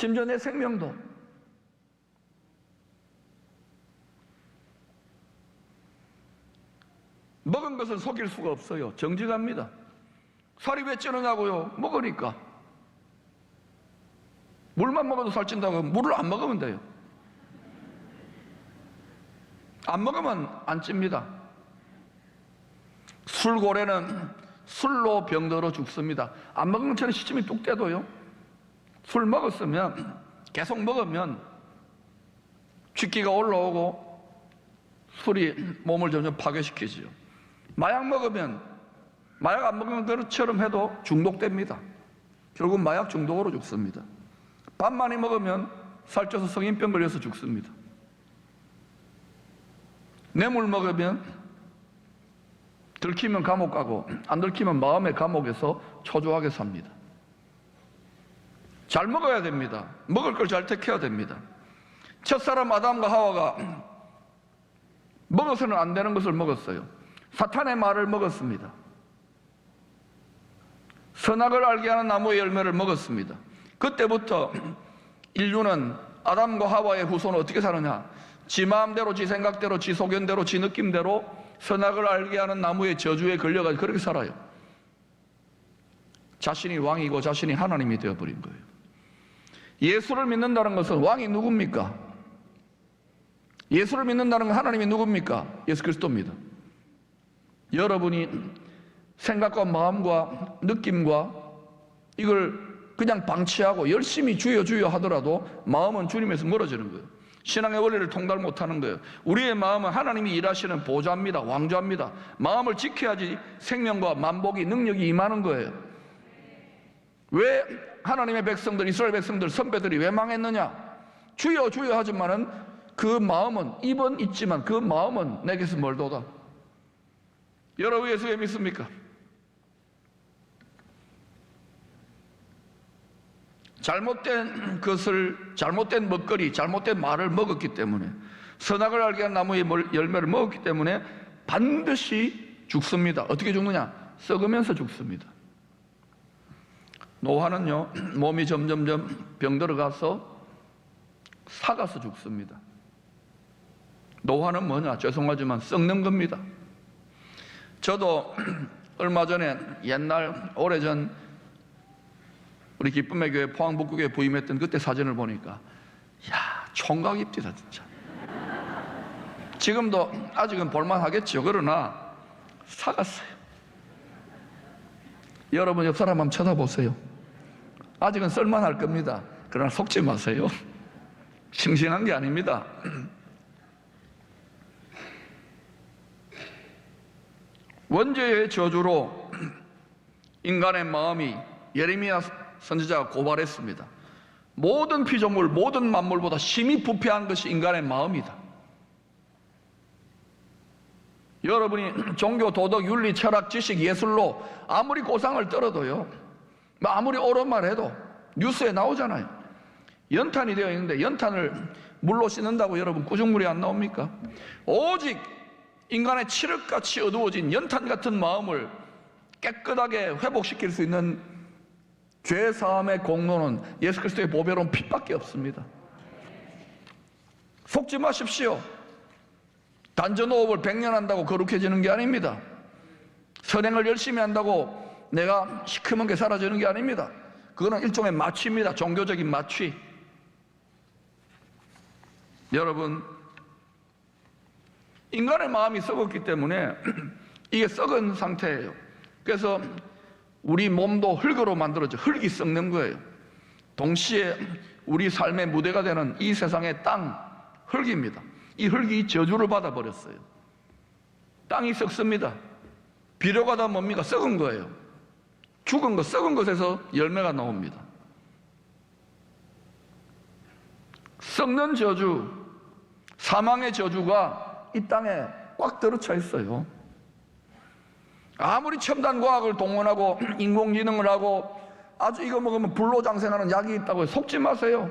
심지어 내 생명도. 먹은 것은 속일 수가 없어요. 정직합니다. 살이 왜 찌느냐고요? 먹으니까. 물만 먹어도 살찐다고 물을 안 먹으면 돼요. 안 먹으면 안 찝니다. 술고래는 술로 병들어 죽습니다. 안 먹으면 저는 시침이 뚝 떼도요. 술 먹었으면 계속 먹으면 쥐기가 올라오고 술이 몸을 점점 파괴시키죠. 마약 먹으면, 마약 안 먹으면 그처럼 해도 중독됩니다. 결국 마약 중독으로 죽습니다. 밥 많이 먹으면 살쪄서 성인병 걸려서 죽습니다. 뇌물 먹으면 들키면 감옥 가고 안 들키면 마음의 감옥에서 초조하게 삽니다. 잘 먹어야 됩니다. 먹을 걸 잘 택해야 됩니다. 첫사람 아담과 하와가 먹어서는 안 되는 것을 먹었어요. 사탄의 말을 먹었습니다. 선악을 알게 하는 나무의 열매를 먹었습니다. 그때부터 인류는 아담과 하와의 후손은 어떻게 사느냐? 지 마음대로, 지 생각대로, 지 소견대로, 지 느낌대로 선악을 알게 하는 나무의 저주에 걸려가지고 그렇게 살아요. 자신이 왕이고 자신이 하나님이 되어버린 거예요. 예수를 믿는다는 것은 왕이 누굽니까? 예수를 믿는다는 건 하나님이 누굽니까? 예수 그리스도입니다. 여러분이 생각과 마음과 느낌과 이걸 그냥 방치하고 열심히 주여 주여 하더라도 마음은 주님에서 멀어지는 거예요. 신앙의 원리를 통달 못하는 거예요. 우리의 마음은 하나님이 일하시는 보좌입니다. 왕좌입니다. 마음을 지켜야지 생명과 만복이, 능력이 임하는 거예요. 왜 하나님의 백성들, 이스라엘 백성들, 선배들이 왜 망했느냐? 주여 주여 하지만은 그 마음은, 입은 있지만 그 마음은 내게서 멀도다. 여러분 예수 왜 믿습니까? 잘못된 것을, 잘못된 먹거리, 잘못된 말을 먹었기 때문에, 선악을 알게 한 나무의 열매를 먹었기 때문에 반드시 죽습니다. 어떻게 죽느냐? 썩으면서 죽습니다. 노화는요, 몸이 점점점 병들어가서 삭아서 죽습니다. 노화는 뭐냐? 죄송하지만 썩는 겁니다. 저도 얼마 전에 옛날 오래전 우리 기쁨의 교회 포항북구교회 부임했던 그때 사진을 보니까 야, 총각 입디다 진짜. 지금도 아직은 볼만하겠죠. 그러나 삭았어요. 여러분 옆 사람 한번 쳐다보세요. 아직은 쓸만할 겁니다. 그러나 속지 마세요. 싱싱한 게 아닙니다. 원죄의 저주로 인간의 마음이, 예레미야 선지자가 고발했습니다. 모든 피조물, 모든 만물보다 심히 부패한 것이 인간의 마음이다. 여러분이 종교, 도덕, 윤리, 철학, 지식, 예술로 아무리 고상을 떨어도요, 아무리 옳은 말 해도 뉴스에 나오잖아요. 연탄이 되어 있는데 연탄을 물로 씻는다고 여러분 구중물이 안 나옵니까? 오직 인간의 칠흑같이 어두워진 연탄 같은 마음을 깨끗하게 회복시킬 수 있는 죄사함의 공로는 예수 그리스도의 보배로운 피밖에 없습니다. 속지 마십시오. 단전호흡을 100년 한다고 거룩해지는 게 아닙니다. 선행을 열심히 한다고 내가 시커먼 게 사라지는 게 아닙니다. 그거는 일종의 마취입니다. 종교적인 마취. 여러분, 인간의 마음이 썩었기 때문에 이게 썩은 상태예요. 그래서 우리 몸도 흙으로 만들어져 흙이 썩는 거예요. 동시에 우리 삶의 무대가 되는 이 세상의 땅, 흙입니다. 이 흙이 저주를 받아버렸어요. 땅이 썩습니다. 비료가 다 뭡니까? 썩은 거예요. 죽은 것, 썩은 것에서 열매가 나옵니다. 썩는 저주, 사망의 저주가 이 땅에 꽉 들어차 있어요. 아무리 첨단 과학을 동원하고 인공지능을 하고 아주 이거 먹으면 불로장생하는 약이 있다고 속지 마세요.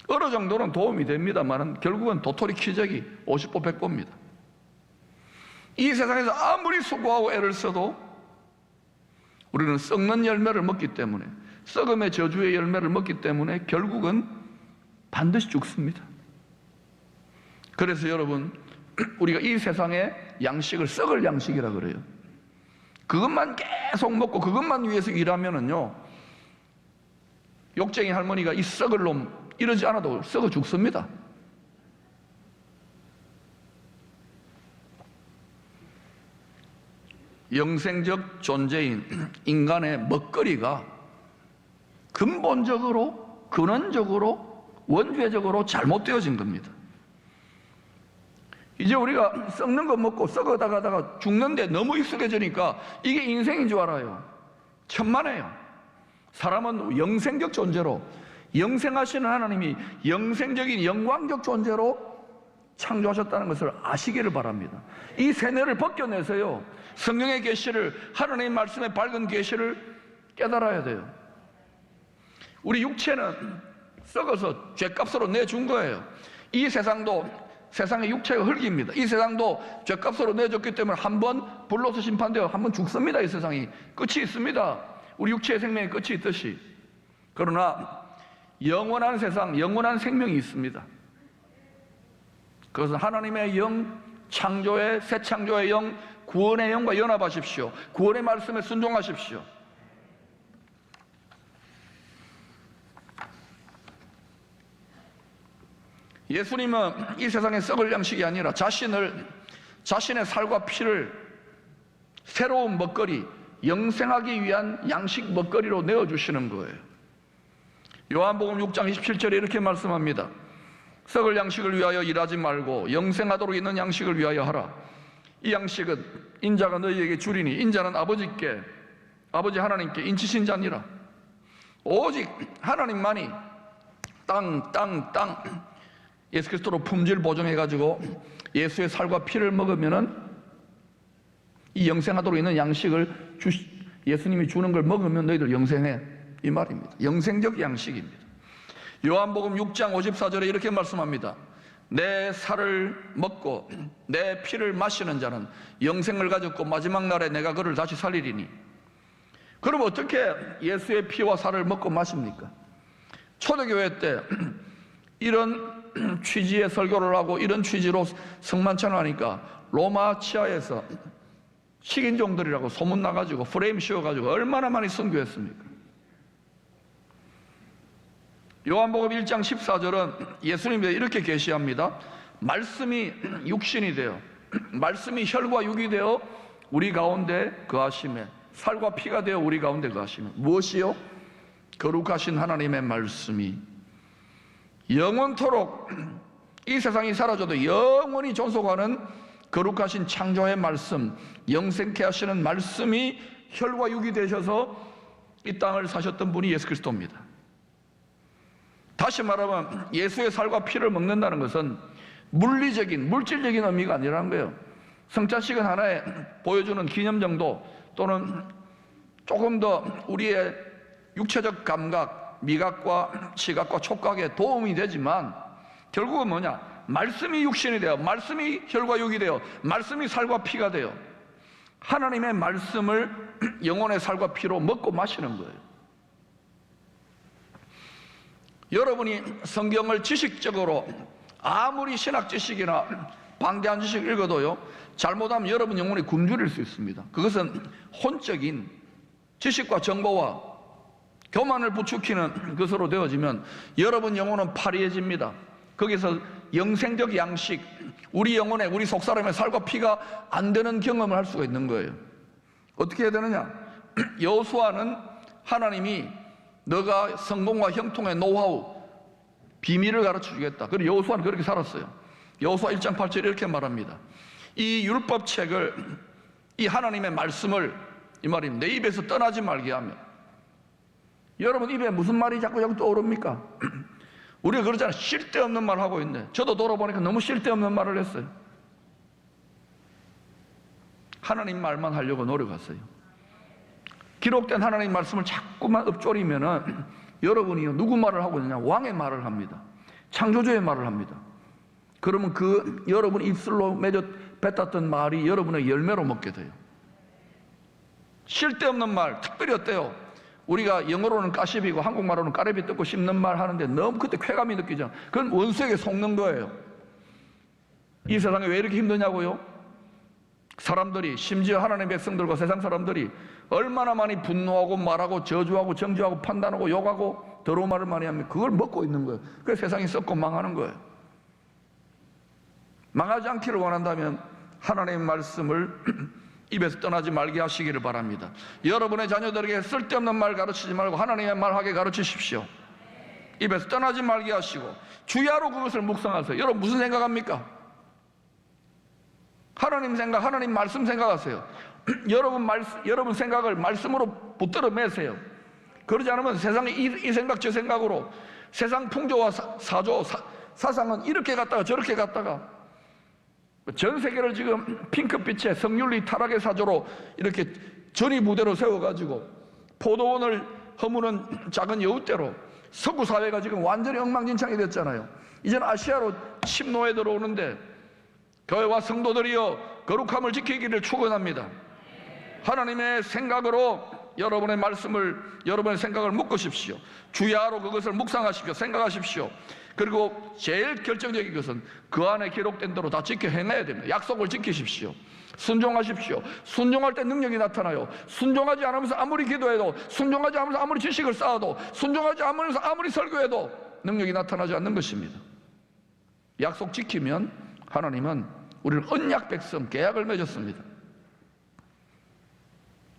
어느 정도는 도움이 됩니다만 결국은 도토리 키재기 50보 100보입니다. 이 세상에서 아무리 수고하고 애를 써도 우리는 썩는 열매를 먹기 때문에, 썩음의 저주의 열매를 먹기 때문에 결국은 반드시 죽습니다. 그래서 여러분, 우리가 이 세상의 양식을 썩을 양식이라 그래요. 그것만 계속 먹고 그것만 위해서 일하면은요, 욕쟁이 할머니가 이 썩을 놈 이러지 않아도 썩어 죽습니다. 영생적 존재인 인간의 먹거리가 근본적으로, 근원적으로, 원죄적으로 잘못되어진 겁니다. 이제 우리가 썩는 거 먹고 썩어다가다가 죽는데 너무 익숙해지니까 이게 인생인 줄 알아요. 천만에요. 사람은 영생적 존재로, 영생하시는 하나님이 영생적인 영광적 존재로 창조하셨다는 것을 아시기를 바랍니다. 이 세뇌를 벗겨내서요, 성경의 계시를, 하나님의 말씀의 밝은 계시를 깨달아야 돼요. 우리 육체는 썩어서 죗값으로 내준 거예요. 이 세상도, 세상의 육체가 흙입니다. 이 세상도 죗값으로 내줬기 때문에 한번 불로서 심판되어 한번 죽습니다. 이 세상이 끝이 있습니다. 우리 육체의 생명에 끝이 있듯이. 그러나 영원한 세상, 영원한 생명이 있습니다. 그것은 하나님의 영, 창조의, 새 창조의 영, 구원의 영과 연합하십시오. 구원의 말씀에 순종하십시오. 예수님은 이 세상에 썩을 양식이 아니라 자신의 살과 피를 새로운 먹거리, 영생하기 위한 양식 먹거리로 내어주시는 거예요. 요한복음 6장 27절에 이렇게 말씀합니다. 썩을 양식을 위하여 일하지 말고 영생하도록 있는 양식을 위하여 하라. 이 양식은 인자가 너희에게 주리니 인자는 아버지 하나님께 인치신 자니라. 오직 하나님만이 땅 예수 그리스도로 품질 보정해가지고 예수의 살과 피를 먹으면은 이 영생하도록 있는 양식을 예수님이 주는 걸 먹으면 너희들 영생해, 이 말입니다. 영생적 양식입니다. 요한복음 6장 54절에 이렇게 말씀합니다. 내 살을 먹고 내 피를 마시는 자는 영생을 가졌고 마지막 날에 내가 그를 다시 살리리니. 그럼 어떻게 예수의 피와 살을 먹고 마십니까? 초대교회 때 이런 취지의 설교를 하고 이런 취지로 성만찬을 하니까 로마 치하에서 식인종들이라고 소문나가지고 프레임 씌워가지고 얼마나 많이 선교했습니까? 요한복음 1장 14절은 예수님이 이렇게 계시합니다. 말씀이 육신이 되어, 말씀이 혈과 육이 되어 우리 가운데 거하심에, 살과 피가 되어 우리 가운데 거하심에. 무엇이요? 거룩하신 하나님의 말씀이 영원토록 이 세상이 사라져도 영원히 존속하는 거룩하신 창조의 말씀, 영생케 하시는 말씀이 혈과 육이 되셔서 이 땅을 사셨던 분이 예수 그리스도입니다. 다시 말하면 예수의 살과 피를 먹는다는 것은 물리적인, 물질적인 의미가 아니라는 거예요. 성찬식은 하나의 보여주는 기념 정도, 또는 조금 더 우리의 육체적 감각, 미각과 시각과 촉각에 도움이 되지만 결국은 뭐냐? 말씀이 육신이 되어, 말씀이 혈과 육이 되어, 말씀이 살과 피가 되어 하나님의 말씀을 영혼의 살과 피로 먹고 마시는 거예요. 여러분이 성경을 지식적으로 아무리 신학 지식이나 방대한 지식을 읽어도요, 잘못하면 여러분 영혼이 굶주릴 수 있습니다. 그것은 혼적인 지식과 정보와 교만을 부추기는 것으로 되어지면 여러분 영혼은 파리해집니다. 거기서 영생적 양식, 우리 영혼의, 우리 속사람의 살과 피가 안 되는 경험을 할 수가 있는 거예요. 어떻게 해야 되느냐? 여호수아는 하나님이 너가 성공과 형통의 노하우, 비밀을 가르쳐 주겠다. 그리고 여호수아는 그렇게 살았어요. 여호수아 1장 8절에 이렇게 말합니다. 이 율법책을, 이 하나님의 말씀을, 이 말입니다, 내 입에서 떠나지 말게 하며. 여러분 입에 무슨 말이 자꾸 떠오릅니까? 우리가 그러잖아요. 쓸데없는 말 하고 있네. 저도 돌아보니까 너무 쓸데없는 말을 했어요. 하나님 말만 하려고 노력했어요. 기록된 하나님 말씀을 자꾸만 읊조리면은 여러분이 누구 말을 하고 있느냐? 왕의 말을 합니다. 창조주의 말을 합니다. 그러면 그 여러분 입술로 맺어 뱉었던 말이 여러분의 열매로 먹게 돼요. 쓸데없는 말, 특별히 어때요? 우리가 영어로는 까십이고 한국말로는 까레비 뜯고 씹는 말 하는데 너무 그때 쾌감이 느끼죠. 그건 원수에게 속는 거예요. 이 세상에 왜 이렇게 힘드냐고요? 사람들이, 심지어 하나님의 백성들과 세상 사람들이 얼마나 많이 분노하고 말하고 저주하고 정죄하고 판단하고 욕하고 더러운 말을 많이 합니다. 그걸 먹고 있는 거예요. 그래서 세상이 썩고 망하는 거예요. 망하지 않기를 원한다면 하나님의 말씀을 입에서 떠나지 말게 하시기를 바랍니다. 여러분의 자녀들에게 쓸데없는 말 가르치지 말고 하나님의 말 하게 가르치십시오. 입에서 떠나지 말게 하시고 주야로 그것을 묵상하세요. 여러분 무슨 생각합니까? 하나님 생각, 하나님 말씀 생각하세요. 여러분 생각을 말씀으로 붙들어 매세요. 그러지 않으면 세상의 이 생각 저 생각으로 세상 풍조와 사상은 이렇게 갔다가 저렇게 갔다가 전 세계를 지금 핑크빛의 성윤리 타락의 사조로 이렇게 전이부대로 세워가지고 포도원을 허무는 작은 여우대로 서구 사회가 지금 완전히 엉망진창이 됐잖아요. 이제는 아시아로 침노에 들어오는데 교회와 성도들이여 거룩함을 지키기를 축원합니다. 하나님의 생각으로 여러분의 말씀을, 여러분의 생각을 묶으십시오. 주야로 그것을 묵상하십시오. 생각하십시오. 그리고 제일 결정적인 것은 그 안에 기록된 대로 다 지켜 행해야 됩니다. 약속을 지키십시오. 순종하십시오. 순종할 때 능력이 나타나요. 순종하지 않으면서 아무리 기도해도, 순종하지 않으면서 아무리 지식을 쌓아도, 순종하지 않으면서 아무리 설교해도 능력이 나타나지 않는 것입니다. 약속 지키면 하나님은 우리를 언약 백성, 계약을 맺었습니다.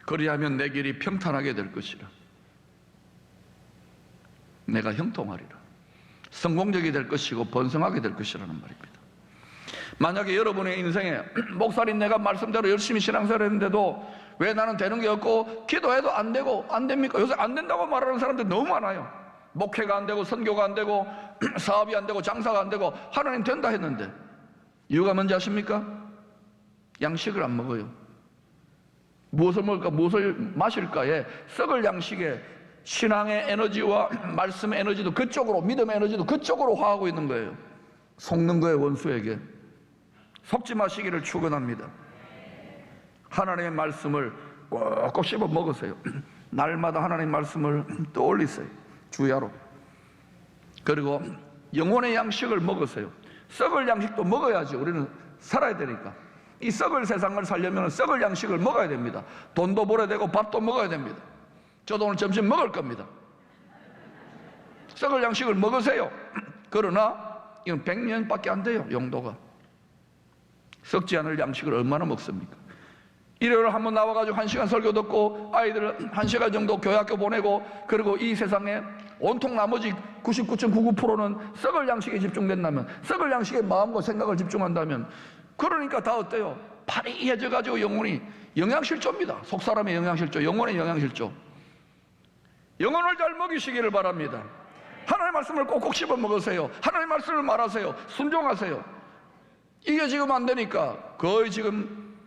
그리하면 내 길이 평탄하게 될 것이라. 내가 형통하리라. 성공적이 될 것이고 번성하게 될 것이라는 말입니다. 만약에 여러분의 인생에 목사님 내가 말씀대로 열심히 신앙생활 했는데도 왜 나는 되는 게 없고 기도해도 안 되고 안 됩니까? 요새 안 된다고 말하는 사람들 너무 많아요. 목회가 안 되고 선교가 안 되고 사업이 안 되고 장사가 안 되고 하나님 된다 했는데 이유가 뭔지 아십니까? 양식을 안 먹어요. 무엇을 먹을까, 무엇을 마실까에 썩을 양식에 신앙의 에너지와 말씀의 에너지도 그쪽으로, 믿음의 에너지도 그쪽으로 화하고 있는 거예요. 속는 거예요, 원수에게. 속지 마시기를 축원합니다. 하나님의 말씀을 꼭꼭 씹어 먹으세요. 날마다 하나님의 말씀을 떠올리세요. 주야로. 그리고 영혼의 양식을 먹으세요. 썩을 양식도 먹어야지 우리는 살아야 되니까. 이 썩을 세상을 살려면 썩을 양식을 먹어야 됩니다. 돈도 벌어야 되고 밥도 먹어야 됩니다. 저도 오늘 점심 먹을 겁니다. 썩을 양식을 먹으세요. 그러나 이건 100년밖에 안 돼요. 용도가. 썩지 않을 양식을 얼마나 먹습니까? 일요일 한번 나와가지고 1시간 설교 듣고 아이들 1시간 정도 교회학교 보내고 그리고 이 세상에 온통 나머지 99.99%는 썩을 양식에 집중된다면, 썩을 양식에 마음과 생각을 집중한다면, 그러니까 다 어때요? 파리해져가지고 영혼이 영양실조입니다. 속사람의 영양실조, 영혼의 영양실조. 영혼을 잘 먹이시기를 바랍니다. 하나님의 말씀을 꼭꼭 씹어 먹으세요. 하나님의 말씀을 말하세요. 순종하세요. 이게 지금 안 되니까 거의 지금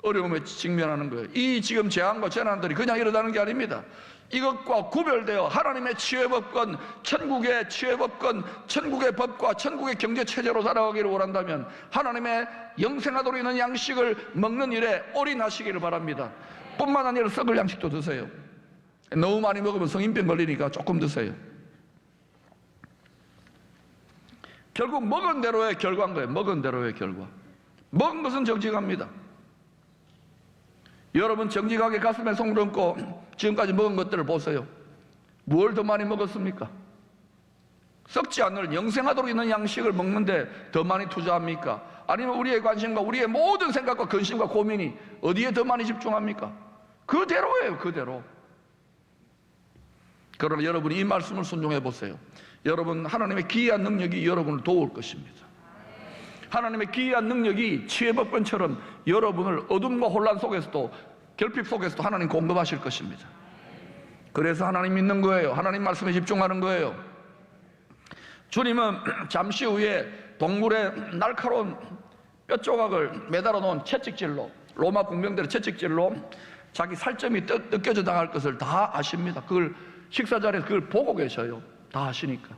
어려움에 직면하는 거예요. 이 지금 재앙과 재난들이 그냥 일어나는 게 아닙니다. 이것과 구별되어 하나님의 치유의 법권, 천국의 치유의 법권, 천국의 법과 천국의 경제체제로 살아가기를 원한다면 하나님의 영생하도록 있는 양식을 먹는 일에 올인하시기를 바랍니다. 뿐만 아니라 썩을 양식도 드세요. 너무 많이 먹으면 성인병 걸리니까 조금 드세요. 결국 먹은 대로의 결과인 거예요. 먹은 대로의 결과. 먹은 것은 정직합니다. 여러분 정직하게 가슴에 손을 얹고 지금까지 먹은 것들을 보세요. 뭘 더 많이 먹었습니까? 썩지 않을 영생하도록 있는 양식을 먹는데 더 많이 투자합니까? 아니면 우리의 관심과 우리의 모든 생각과 근심과 고민이 어디에 더 많이 집중합니까? 그대로예요. 그대로. 그러나 여러분이 이 말씀을 순종해 보세요. 여러분 하나님의 기이한 능력이 여러분을 도울 것입니다. 하나님의 기이한 능력이 치유법권처럼 여러분을 어둠과 혼란 속에서도 결핍 속에서도 하나님 공급하실 것입니다. 그래서 하나님 믿는 거예요. 하나님 말씀에 집중하는 거예요. 주님은 잠시 후에 동물의 날카로운 뼈 조각을 매달아 놓은 채찍질로, 로마 공병들의 채찍질로 자기 살점이 느껴져 나갈 것을 다 아십니다. 그걸 식사 자리에서 그걸 보고 계셔요. 다 아시니까.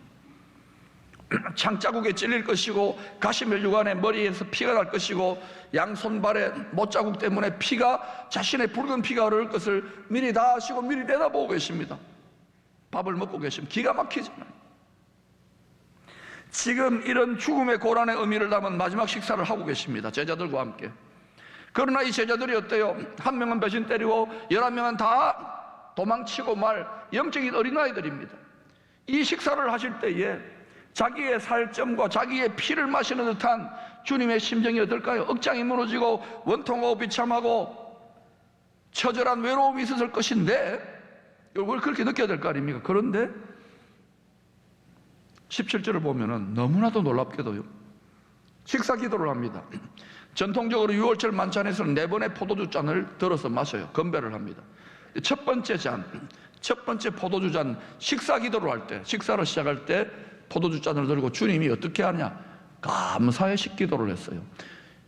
창자국에 찔릴 것이고 가시면류관에 머리에서 피가 날 것이고 양손발에 못자국 때문에 피가 자신의 붉은 피가 흐를 것을 미리 다 아시고 미리 내다보고 계십니다. 밥을 먹고 계시면 기가 막히잖아요. 지금 이런 죽음의 고난의 의미를 담은 마지막 식사를 하고 계십니다. 제자들과 함께. 그러나 이 제자들이 어때요? 한 명은 배신 때리고 11명은 다 도망치고 말 영적인 어린아이들입니다. 이 식사를 하실 때에 자기의 살점과 자기의 피를 마시는 듯한 주님의 심정이 어떨까요? 억장이 무너지고 원통하고 비참하고 처절한 외로움이 있었을 것인데 이걸 그렇게 느껴야 될 거 아닙니까? 그런데 17절을 보면은 너무나도 놀랍게도요, 식사 기도를 합니다. 전통적으로 6월절 만찬에서는 4번의 포도주 잔을 들어서 마셔요. 건배를 합니다. 첫 번째 잔, 첫 번째 포도주 잔, 식사 기도를 할 때, 식사를 시작할 때 포도주 잔을 들고 주님이 어떻게 하냐? 감사의 식기도를 했어요.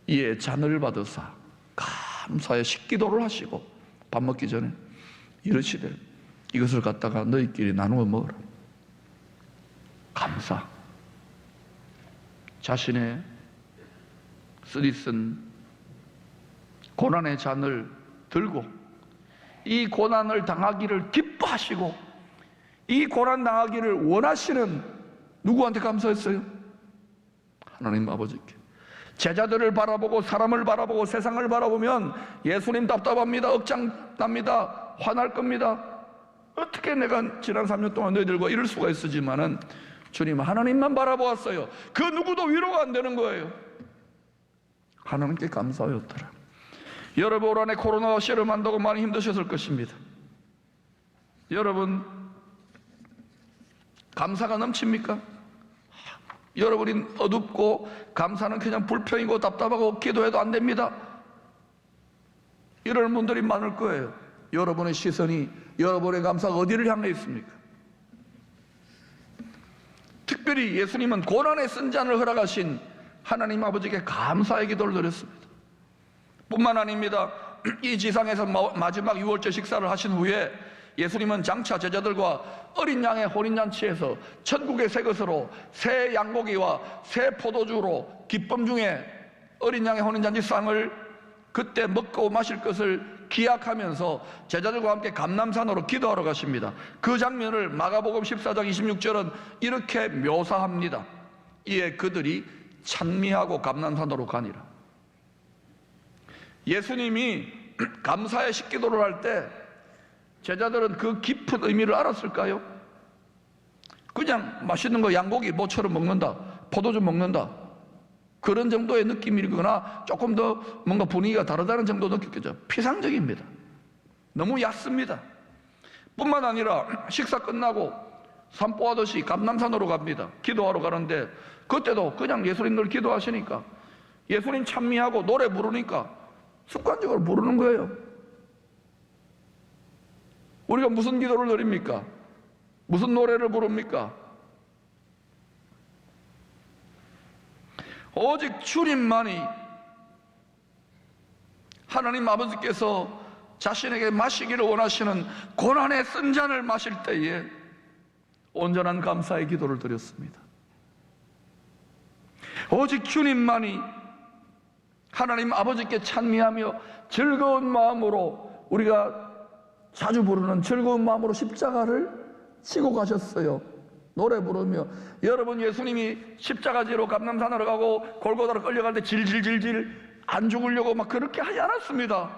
이에 잔을 받으사 감사의 식기도를 하시고 밥 먹기 전에 이르시되 이것을 갖다가 너희끼리 나누어 먹어라. 감사. 자신의 쓰디쓴 고난의 잔을 들고 이 고난을 당하기를 기뻐하시고 이 고난 당하기를 원하시는 누구한테 감사했어요? 하나님 아버지께. 제자들을 바라보고 사람을 바라보고 세상을 바라보면 예수님 답답합니다. 억장납니다. 화날 겁니다. 어떻게 내가 지난 3년 동안 너희들과 이럴 수가 있었지만은 주님 하나님만 바라보았어요. 그 누구도 위로가 안 되는 거예요. 하나님께 감사하였더라. 여러분 올 한해 코로나와 씨름한다고 많이 힘드셨을 것입니다. 여러분 감사가 넘칩니까? 여러분이 어둡고 감사는 그냥 불평이고 답답하고 기도해도 안 됩니다. 이런 분들이 많을 거예요. 여러분의 시선이, 여러분의 감사가 어디를 향해 있습니까? 특별히 예수님은 고난의 쓴 잔을 허락하신 하나님 아버지께 감사의 기도를 드렸습니다. 뿐만 아닙니다. 이 지상에서 마지막 6월절 식사를 하신 후에 예수님은 장차 제자들과 어린 양의 혼인잔치에서 천국의 새 것으로 새 양고기와 새 포도주로 기쁨 중에 어린 양의 혼인잔치상을 그때 먹고 마실 것을 기약하면서 제자들과 함께 감람산으로 기도하러 가십니다. 그 장면을 마가복음 14장 26절은 이렇게 묘사합니다. 이에 그들이 찬미하고 감람산으로 가니라. 예수님이 감사의 식기도를 할 때 제자들은 그 깊은 의미를 알았을까요? 그냥 맛있는 거 양고기 모처럼 먹는다, 포도주 먹는다, 그런 정도의 느낌이거나 조금 더 뭔가 분위기가 다르다는 정도 느꼈겠죠. 피상적입니다. 너무 얕습니다. 뿐만 아니라 식사 끝나고 산보하듯이 감람산으로 갑니다. 기도하러 가는데 그때도 그냥 예수님들 기도하시니까 예수님 찬미하고 노래 부르니까 습관적으로 부르는 거예요. 우리가 무슨 기도를 드립니까? 무슨 노래를 부릅니까? 오직 주님만이 하나님 아버지께서 자신에게 마시기를 원하시는 고난의 쓴 잔을 마실 때에 온전한 감사의 기도를 드렸습니다. 오직 주님만이 하나님 아버지께 찬미하며 즐거운 마음으로, 우리가 자주 부르는 즐거운 마음으로 십자가를 지고 가셨어요. 노래 부르며. 여러분 예수님이 십자가지로 감람산으로 가고 골고다로 끌려갈 때 질질질질 안 죽으려고 막 그렇게 하지 않았습니다.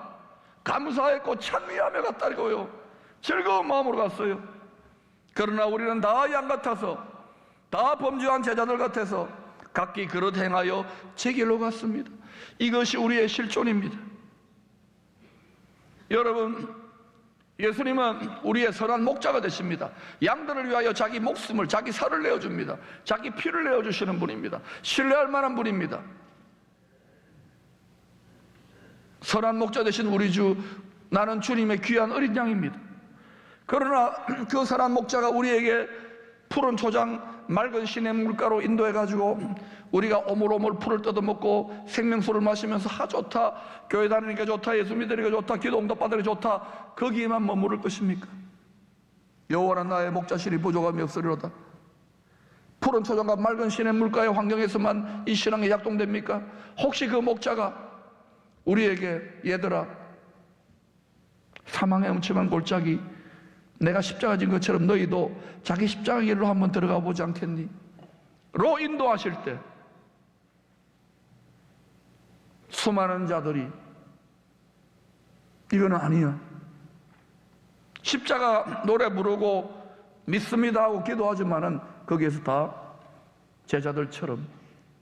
감사했고 찬미하며 갔다고요. 즐거운 마음으로 갔어요. 그러나 우리는 다 양 같아서, 다 범죄한 제자들 같아서 각기 그릇 행하여 제 길로 갔습니다. 이것이 우리의 실존입니다. 여러분 예수님은 우리의 선한 목자가 되십니다. 양들을 위하여 자기 목숨을, 자기 살을 내어줍니다. 자기 피를 내어주시는 분입니다. 신뢰할 만한 분입니다. 선한 목자 되신 우리 주, 나는 주님의 귀한 어린 양입니다. 그러나 그 선한 목자가 우리에게 푸른 초장, 맑은 시냇 물가로 인도해가지고 우리가 오물오물 풀을 뜯어먹고 생명수를 마시면서 좋다, 교회 다니니까 좋다, 예수 믿으니까 좋다, 기도 응답받으니까 좋다, 거기에만 머무를 것입니까? 여호와는 나의 목자시니 부족함이 없으리로다. 푸른 초장과 맑은 시냇물가의 환경에서만 이 신앙이 약동됩니까? 혹시 그 목자가 우리에게 얘들아, 사망의 음침한 골짜기 내가 십자가 진 것처럼 너희도 자기 십자가 길로 한번 들어가 보지 않겠니? 로 인도하실 때 수많은 자들이 이거는 아니야, 십자가 노래 부르고 믿습니다 하고 기도하지만은 거기에서 다 제자들처럼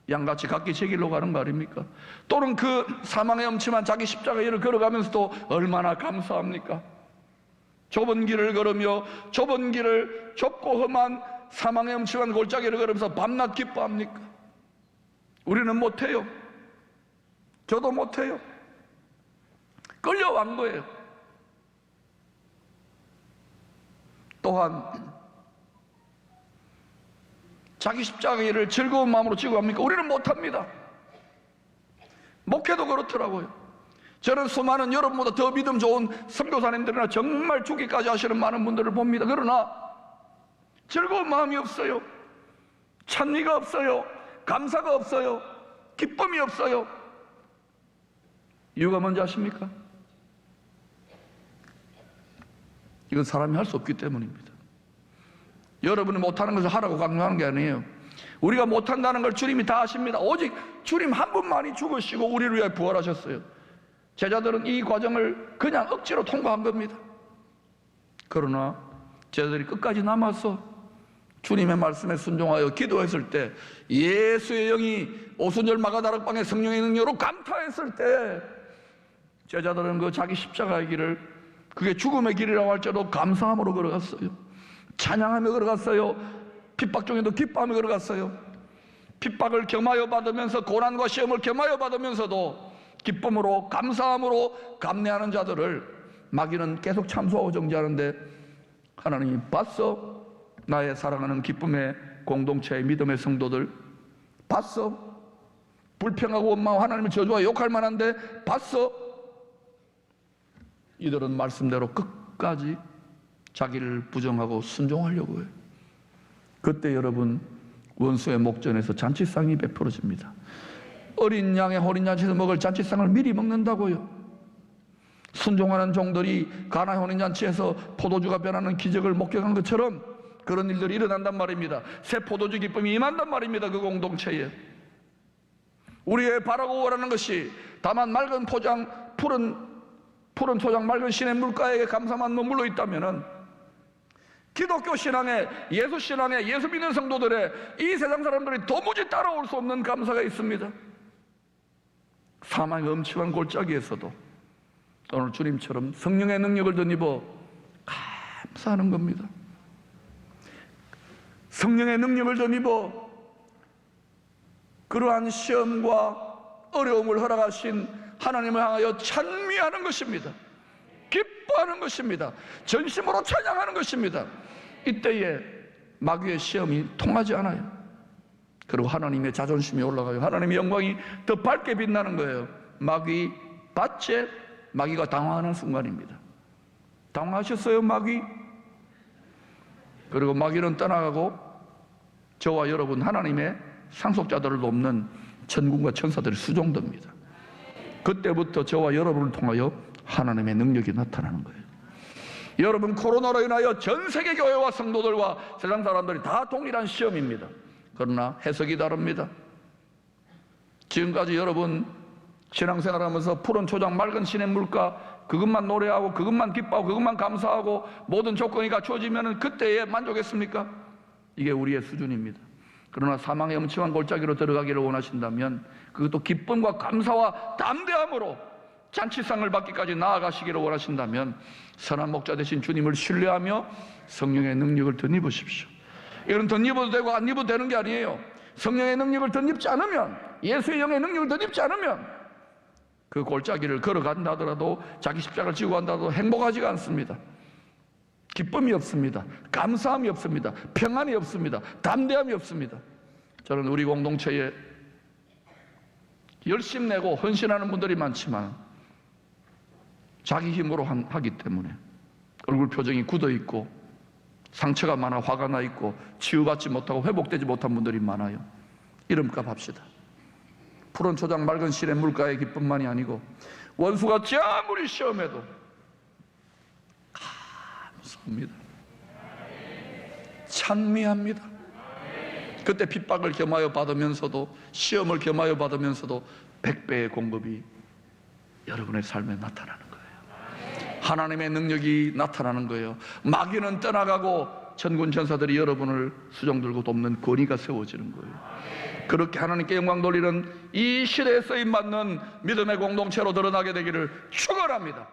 양같이 각기 제 길로 가는 거 아닙니까? 또는 그 사망의 엄침한 자기 십자가 길을 걸어가면서도 얼마나 감사합니까? 좁은 길을 걸으며 좁은 길을 좁고 험한 사망의 엄침한 골짜기를 걸으면서 밤낮 기뻐합니까? 우리는 못해요. 저도 못해요. 끌려간 거예요. 또한 자기 십자가 길을 즐거운 마음으로 지고 갑니까? 우리는 못합니다. 목회도 그렇더라고요. 저는 수많은 여러분보다 더 믿음 좋은 선교사님들이나 정말 죽기까지 하시는 많은 분들을 봅니다. 그러나 즐거운 마음이 없어요. 찬미가 없어요. 감사가 없어요. 기쁨이 없어요. 이유가 뭔지 아십니까? 이건 사람이 할 수 없기 때문입니다. 여러분이 못하는 것을 하라고 강요하는 게 아니에요. 우리가 못한다는 걸 주님이 다 아십니다. 오직 주님 한 분만이 죽으시고 우리를 위해 부활하셨어요. 제자들은 이 과정을 그냥 억지로 통과한 겁니다. 그러나 제자들이 끝까지 남아서 주님의 말씀에 순종하여 기도했을 때, 예수의 영이 오순절 마가다락방의 성령의 능력으로 감탄했을 때, 제자들은 그 자기 십자가의 길을, 그게 죽음의 길이라고 할지라도 감사함으로 걸어갔어요. 찬양하며 걸어갔어요. 핍박 중에도 기뻐하며 걸어갔어요. 핍박을 겸하여 받으면서, 고난과 시험을 겸하여 받으면서도 기쁨으로, 감사함으로 감내하는 자들을 마귀는 계속 참소하고 정죄하는데, 하나님이 봤어? 나의 사랑하는 기쁨의 공동체의 믿음의 성도들 봤어? 불평하고 원망하고 하나님을 저주하고 욕할 만한데 봤어? 이들은 말씀대로 끝까지 자기를 부정하고 순종하려고 해요. 그때 여러분, 원수의 목전에서 잔치상이 베풀어집니다. 어린 양의 혼인잔치에서 먹을 잔치상을 미리 먹는다고요. 순종하는 종들이 가나의 혼인잔치에서 포도주가 변하는 기적을 목격한 것처럼 그런 일들이 일어난단 말입니다. 새 포도주 기쁨이 임한단 말입니다. 그 공동체에. 우리의 바라고 원하는 것이 다만 맑은 포장, 푸른 초장, 맑은 시냇 물가에 감사만 머물러 있다면은, 기독교 신앙에, 예수 신앙에, 예수 믿는 성도들의 이 세상 사람들이 도무지 따라올 수 없는 감사가 있습니다. 사망의 엄침한 골짜기에서도 오늘 주님처럼 성령의 능력을 덧입어 감사하는 겁니다. 성령의 능력을 덧입어 그러한 시험과 어려움을 허락하신 하나님을 향하여 찬미하는 것입니다. 기뻐하는 것입니다. 전심으로 찬양하는 것입니다. 이때에 마귀의 시험이 통하지 않아요. 그리고 하나님의 자존심이 올라가요. 하나님의 영광이 더 밝게 빛나는 거예요. 마귀 받째 마귀가 당황하는 순간입니다. 당황하셨어요, 마귀? 그리고 마귀는 떠나가고 저와 여러분 하나님의 상속자들을 돕는 천군과 천사들이 수종됩니다. 그때부터 저와 여러분을 통하여 하나님의 능력이 나타나는 거예요. 여러분, 코로나로 인하여 전 세계 교회와 성도들과 세상 사람들이 다 동일한 시험입니다. 그러나 해석이 다릅니다. 지금까지 여러분 신앙생활하면서 푸른 초장, 맑은 시냇물가, 그것만 노래하고 그것만 기뻐하고 그것만 감사하고 모든 조건이 갖추어지면 그때에 만족했습니까? 이게 우리의 수준입니다. 그러나 사망의 엄침한 골짜기로 들어가기를 원하신다면 그것도 기쁨과 감사와 담대함으로 잔치상을 받기까지 나아가시기를 원하신다면 선한 목자 되신 주님을 신뢰하며 성령의 능력을 덧입으십시오. 이건 덧입어도 되고 안 입어도 되는 게 아니에요. 성령의 능력을 덧입지 않으면, 예수의 영의 능력을 덧입지 않으면 그 골짜기를 걸어간다 하더라도, 자기 십자가를 지고 간다도 행복하지가 않습니다. 기쁨이 없습니다. 감사함이 없습니다. 평안이 없습니다. 담대함이 없습니다. 저는 우리 공동체에 열심 내고 헌신하는 분들이 많지만 자기 힘으로 하기 때문에 얼굴 표정이 굳어있고 상처가 많아 화가 나 있고 치유받지 못하고 회복되지 못한 분들이 많아요. 이름값 합시다. 푸른 초장 맑은 실의 물가의 기쁨만이 아니고 원수가 아무리 시험해도 감사합니다. 찬미합니다. 그때 핍박을 겸하여 받으면서도 시험을 겸하여 받으면서도 100배의 공급이 여러분의 삶에 나타나는 거예요. 하나님의 능력이 나타나는 거예요. 마귀는 떠나가고 천군 천사들이 여러분을 수종들고 돕는 권위가 세워지는 거예요. 그렇게 하나님께 영광 돌리는 이 시대에 쓰임받는 믿음의 공동체로 드러나게 되기를 축원합니다.